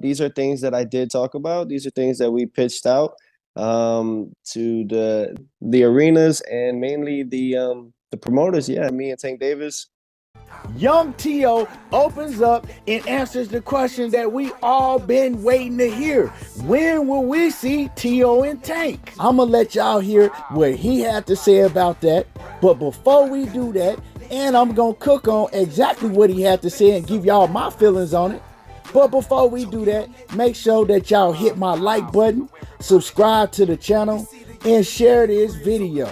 These are things that I did talk about. These are things that we pitched out to the arenas and mainly the promoters. Yeah, me and Tank Davis. Young Tio opens up and answers the question that we all been waiting to hear. When will we see Tio and Tank? I'ma let y'all hear what he had to say about that. But before we do that, and I'm gonna cook on exactly what he had to say and give y'all my feelings on it. But before we do that, make sure that y'all hit my like button, subscribe to the channel, and share this video.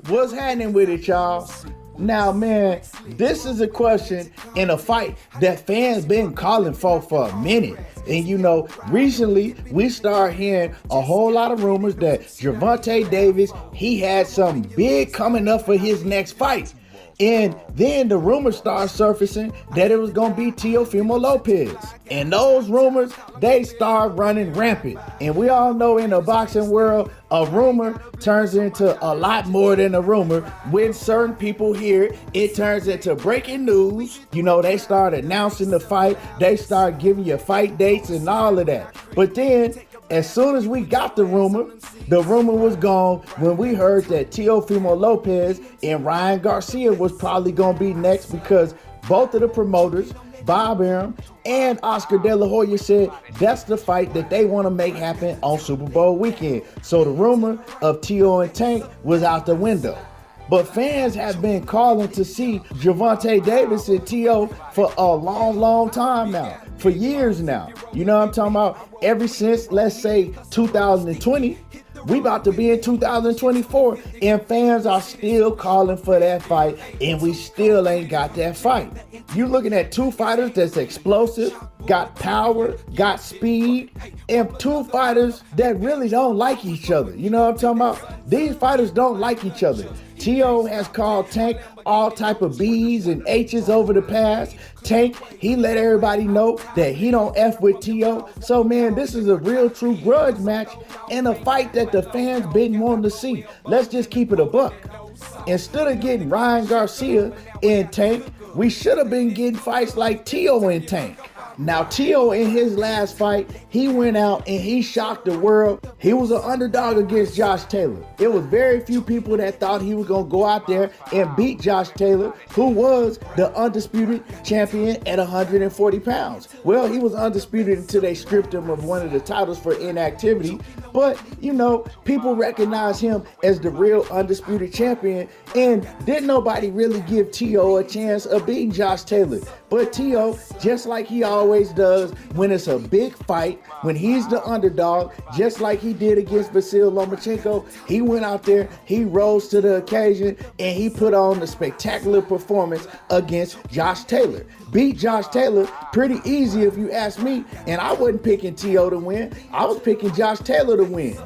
What's happening with it, y'all? Now, man, this is a question in a fight that fans been calling for a minute. And you know, recently we started hearing a whole lot of rumors that Gervonta Davis, he had something big coming up for his next fight. And then the rumors started surfacing that it was going to be Teofimo Lopez. And those rumors, they start running rampant. And we all know in the boxing world, a rumor turns into a lot more than a rumor. When certain people hear it, it turns into breaking news. You know, they start announcing the fight. They start giving you fight dates and all of that. But then, as soon as we got the rumor was gone when we heard that Teofimo Lopez and Ryan Garcia was probably going to be next, because both of the promoters, Bob Arum and Oscar De La Hoya, said that's the fight that they want to make happen on Super Bowl weekend. So the rumor of Tio and Tank was out the window. But fans have been calling to see Gervonta Davis and Tio for a long time now. For years now. You know what I'm talking about? Ever since, let's say, 2020. We about to be in 2024, and fans are still calling for that fight, and we still ain't got that fight. You looking at two fighters that's explosive, got power, got speed, and two fighters that really don't like each other. You know what I'm talking about? These fighters don't like each other. Tio has called Tank all type of B's and H's over the past. Tank, he let everybody know that he don't F with Tio. So, man, this is a real true grudge match and a fight that the fans been wanting to see. Let's just keep it a buck. Instead of getting Ryan Garcia and Tank, we should have been getting fights like Tio and Tank. Now, Tio, in his last fight, he went out and he shocked the world. He was an underdog against Josh Taylor. It was very few people that thought he was going to go out there and beat Josh Taylor, who was the undisputed champion at 140 pounds. Well, he was undisputed until they stripped him of one of the titles for inactivity. But, you know, people recognize him as the real undisputed champion, and didn't nobody really give Tio a chance of beating Josh Taylor. But Tio, just like he always does when it's a big fight, when he's the underdog, just like he did against Vasil Lomachenko, he went out there, he rose to the occasion, and he put on a spectacular performance against Josh Taylor. Beat Josh Taylor pretty easy if you ask me, and I wasn't picking Tio to win. I was picking Josh Taylor to win.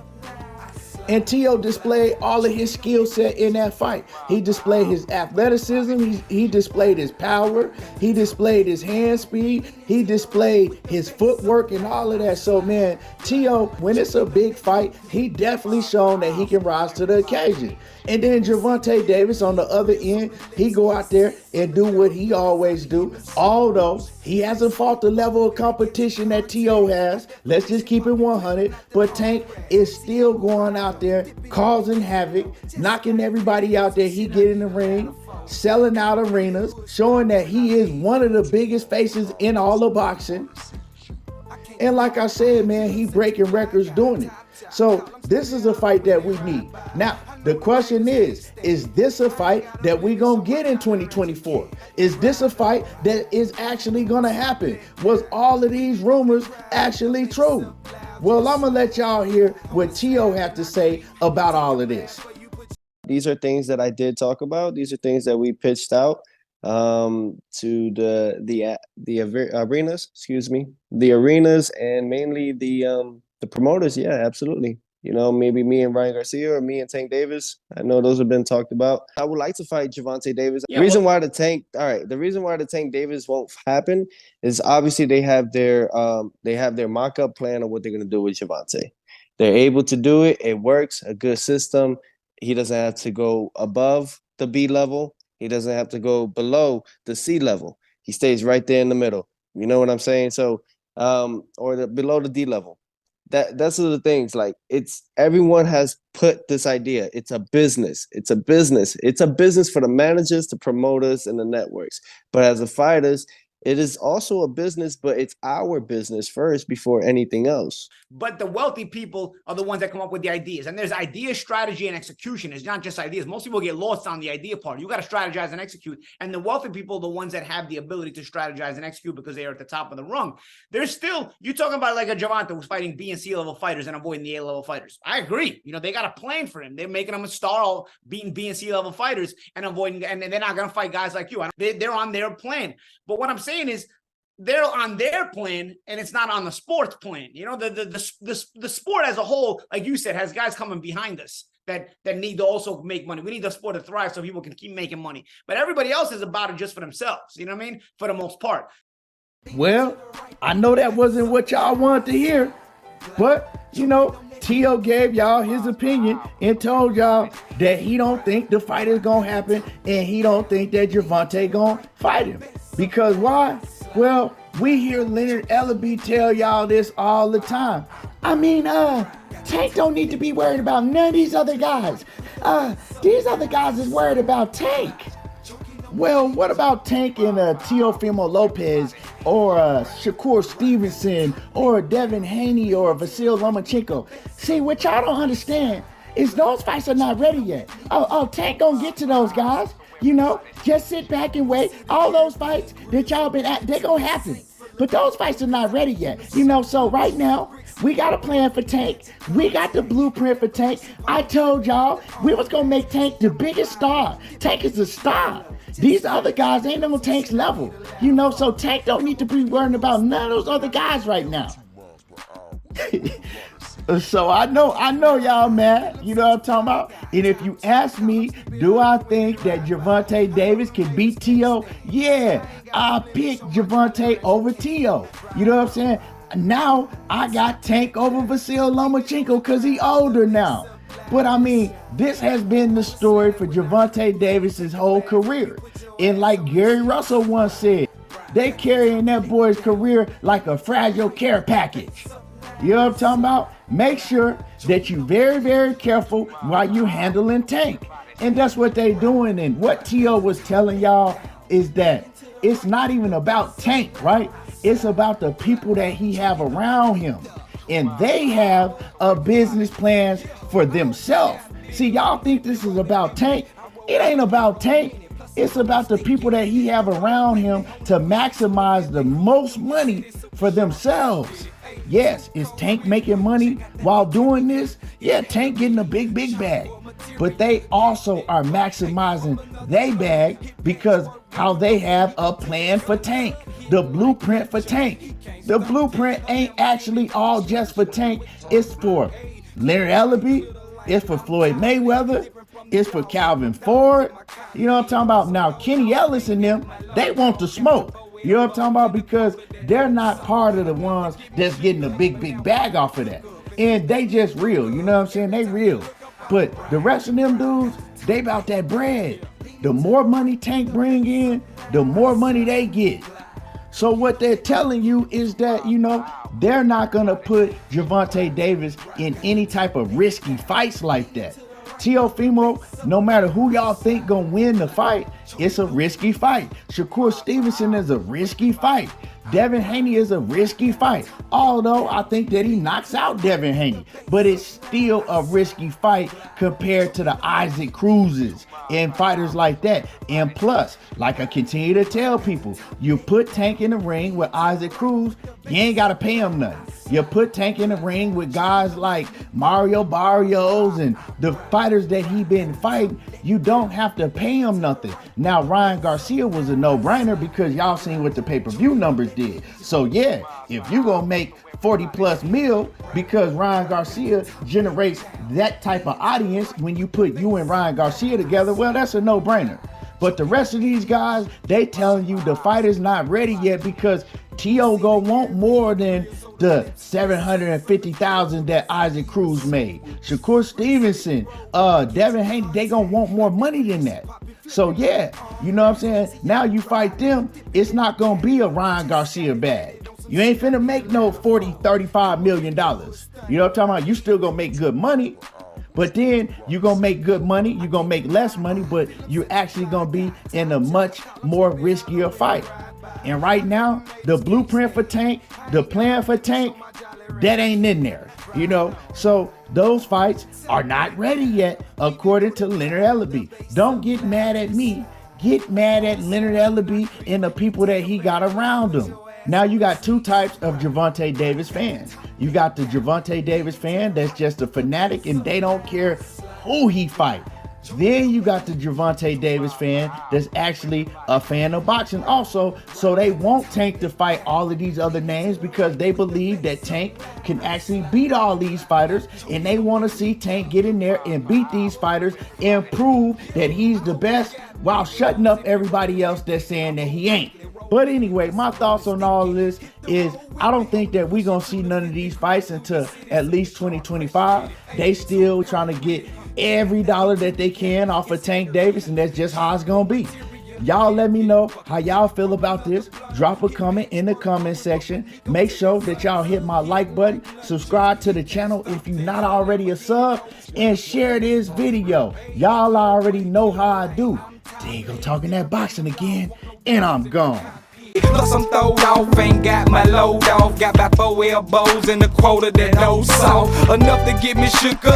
And Tio displayed all of his skill set in that fight. He displayed his athleticism, he displayed his power, he displayed his hand speed, he displayed his footwork and all of that. So, man, Tio, when it's a big fight, he definitely shown that he can rise to the occasion. And then Gervonta Davis on the other end, he go out there and do what he always do. Although he hasn't fought the level of competition that Tio has. Let's just keep it 100. But Tank is still going out there, causing havoc, knocking everybody out there he get in the ring, selling out arenas, showing that he is one of the biggest faces in all of boxing. And like I said, man, he breaking records doing it. So this is a fight that we need. Now, the question is this a fight that we gonna get in 2024? Is this a fight that is actually gonna happen? Was all of these rumors actually true? Well, I'm gonna let y'all hear what Tio had to say about all of this. These are things that I did talk about. These are things that we pitched out to the arenas, the arenas and mainly the promoters. Yeah, absolutely. You know, maybe me and Ryan Garcia or me and Tank Davis. I know those have been talked about. I would like to fight Gervonta Davis. Yeah, The reason why the Tank Davis won't happen is obviously they have their mock-up plan of what they're gonna do with Gervonta. They're able to do it. It works. A good system. He doesn't have to go above the B level. He doesn't have to go below the C level. He stays right there in the middle. You know what I'm saying? So or the below the D level. That's the things. Like, it's everyone has put this idea. It's a business. It's a business. It's a business for the managers, the promoters, and the networks. But as the fighters, it is also a business, but it's our business first before anything else. But the wealthy people are the ones that come up with the ideas. And there's idea, strategy, and execution. It's not just ideas. Most people get lost on the idea part. You got to strategize and execute. And the wealthy people are the ones that have the ability to strategize and execute because they are at the top of the rung. There's still, you're talking about like a Gervonta who's fighting B and C level fighters and avoiding the A level fighters. I agree. You know, they got a plan for him. They're making him a star, beating B and C level fighters and avoiding, and they're not going to fight guys like you. They're on their plan. But what I'm saying is, they're on their plan and it's not on the sports plan. You know, the sport as a whole, like you said, has guys coming behind us that need to also make money. We need the sport to thrive so people can keep making money. But everybody else is about it just for themselves. You know what I mean? For the most part. Well, I know that wasn't what y'all wanted to hear, but you know, Tio gave y'all his opinion and told y'all that he don't think the fight is gonna happen and he don't think that Gervonta gonna fight him. Because why? Well, we hear Leonard Ellaby tell y'all this all the time. I mean, Tank don't need to be worried about none of these other guys. These other guys is worried about Tank. Well, what about Tank and Teofimo Lopez or Shakur Stevenson or Devin Haney or Vasyl Lomachenko? See, what y'all don't understand is those fights are not ready yet. Tank gonna get to those guys. You know, just sit back and wait. All those fights that y'all been at, they're gonna happen. But those fights are not ready yet. You know, so right now, we got a plan for Tank. We got the blueprint for Tank. I told y'all we was gonna make Tank the biggest star. Tank is a star. These other guys ain't on Tank's level. You know, so Tank don't need to be worrying about none of those other guys right now. So I know y'all mad, you know what I'm talking about? And if you ask me, do I think that Gervonta Davis can beat Tio? Yeah, I pick Gervonta over Tio. You know what I'm saying? Now I got Tank over Vasyl Lomachenko because he older now. But I mean, this has been the story for Gervonta Davis's whole career. And like Gary Russell once said, they carrying that boy's career like a fragile care package. You know what I'm talking about? Make sure that you're very, very careful while you're handling Tank. And that's what they doing. And what Tio was telling y'all is that it's not even about Tank, right? It's about the people that he have around him. And they have a business plans for themselves. See, y'all think this is about Tank. It ain't about Tank. It's about the people that he have around him to maximize the most money for themselves. Yes, is Tank making money while doing this? Yeah, Tank getting a big bag. But they also are maximizing their bag because how they have a plan for Tank, the blueprint for Tank. The blueprint ain't actually all just for Tank. It's for Leonard Ellaby. It's for Floyd Mayweather. It's for Calvin Ford. You know what I'm talking about? Now, Kenny Ellis and them, they want the smoke. You know what I'm talking about? Because they're not part of the ones that's getting a big bag off of that. And they just real, you know what I'm saying? They real. But the rest of them dudes, they about that bread. The more money Tank bring in, the more money they get. So what they're telling you is that, you know, they're not going to put Gervonta Davis in any type of risky fights like that. Teofimo, no matter who y'all think gonna win the fight, it's a risky fight. Shakur Stevenson is a risky fight. Devin Haney is a risky fight. Although I think that he knocks out Devin Haney, but it's still a risky fight compared to the Isaac Cruzes and fighters like that. And plus, like I continue to tell people, you put Tank in the ring with Isaac Cruz, you ain't gotta pay him nothing. You put Tank in the ring with guys like Mario Barrios and the fighters that he been fighting, you don't have to pay him nothing. Now, Ryan Garcia was a no-brainer because y'all seen what the pay-per-view numbers did. So yeah, if you gonna make 40 plus mil because Ryan Garcia generates that type of audience when you put you and Ryan Garcia together, well, that's a no-brainer. But the rest of these guys, they telling you the fight is not ready yet because Tio gonna want more than the $750,000 that Isaac Cruz made. Shakur Stevenson, Devin Haney, they gonna want more money than that. So yeah, you know what I'm saying? Now you fight them, it's not gonna be a Ryan Garcia bag. You ain't finna make no 40, 35 million dollars. You know what I'm talking about? You still gonna make good money, but then you're gonna make good money, you're gonna make less money, but you're actually gonna be in a much more riskier fight. And right now, the blueprint for Tank, the plan for Tank, that ain't in there, you know? So those fights are not ready yet, according to Leonard Ellaby. Don't get mad at me. Get mad at Leonard Ellaby and the people that he got around him. Now you got two types of Gervonta Davis fans. You got the Gervonta Davis fan that's just a fanatic and they don't care who he fight. Then you got the Gervonta Davis fan that's actually a fan of boxing also, so they want Tank to fight all of these other names because they believe that Tank can actually beat all these fighters, and they want to see Tank get in there and beat these fighters and prove that he's the best while shutting up everybody else that's saying that he ain't. But anyway, my thoughts on all of this is I don't think that we're going to see none of these fights until at least 2025. They still trying to get every dollar that they can off of Tank Davis, and that's just how it's going to be. Y'all let me know how y'all feel about this. Drop a comment in the comment section. Make sure that y'all hit my like button. Subscribe to the channel if you're not already a sub. And share this video. Y'all already know how I do. There you go, talking that boxing again. And I'm gone. Plus I'm throwed off, ain't got my load off. Got about 4 elbows and a quota that no soft. Enough to get me shook up.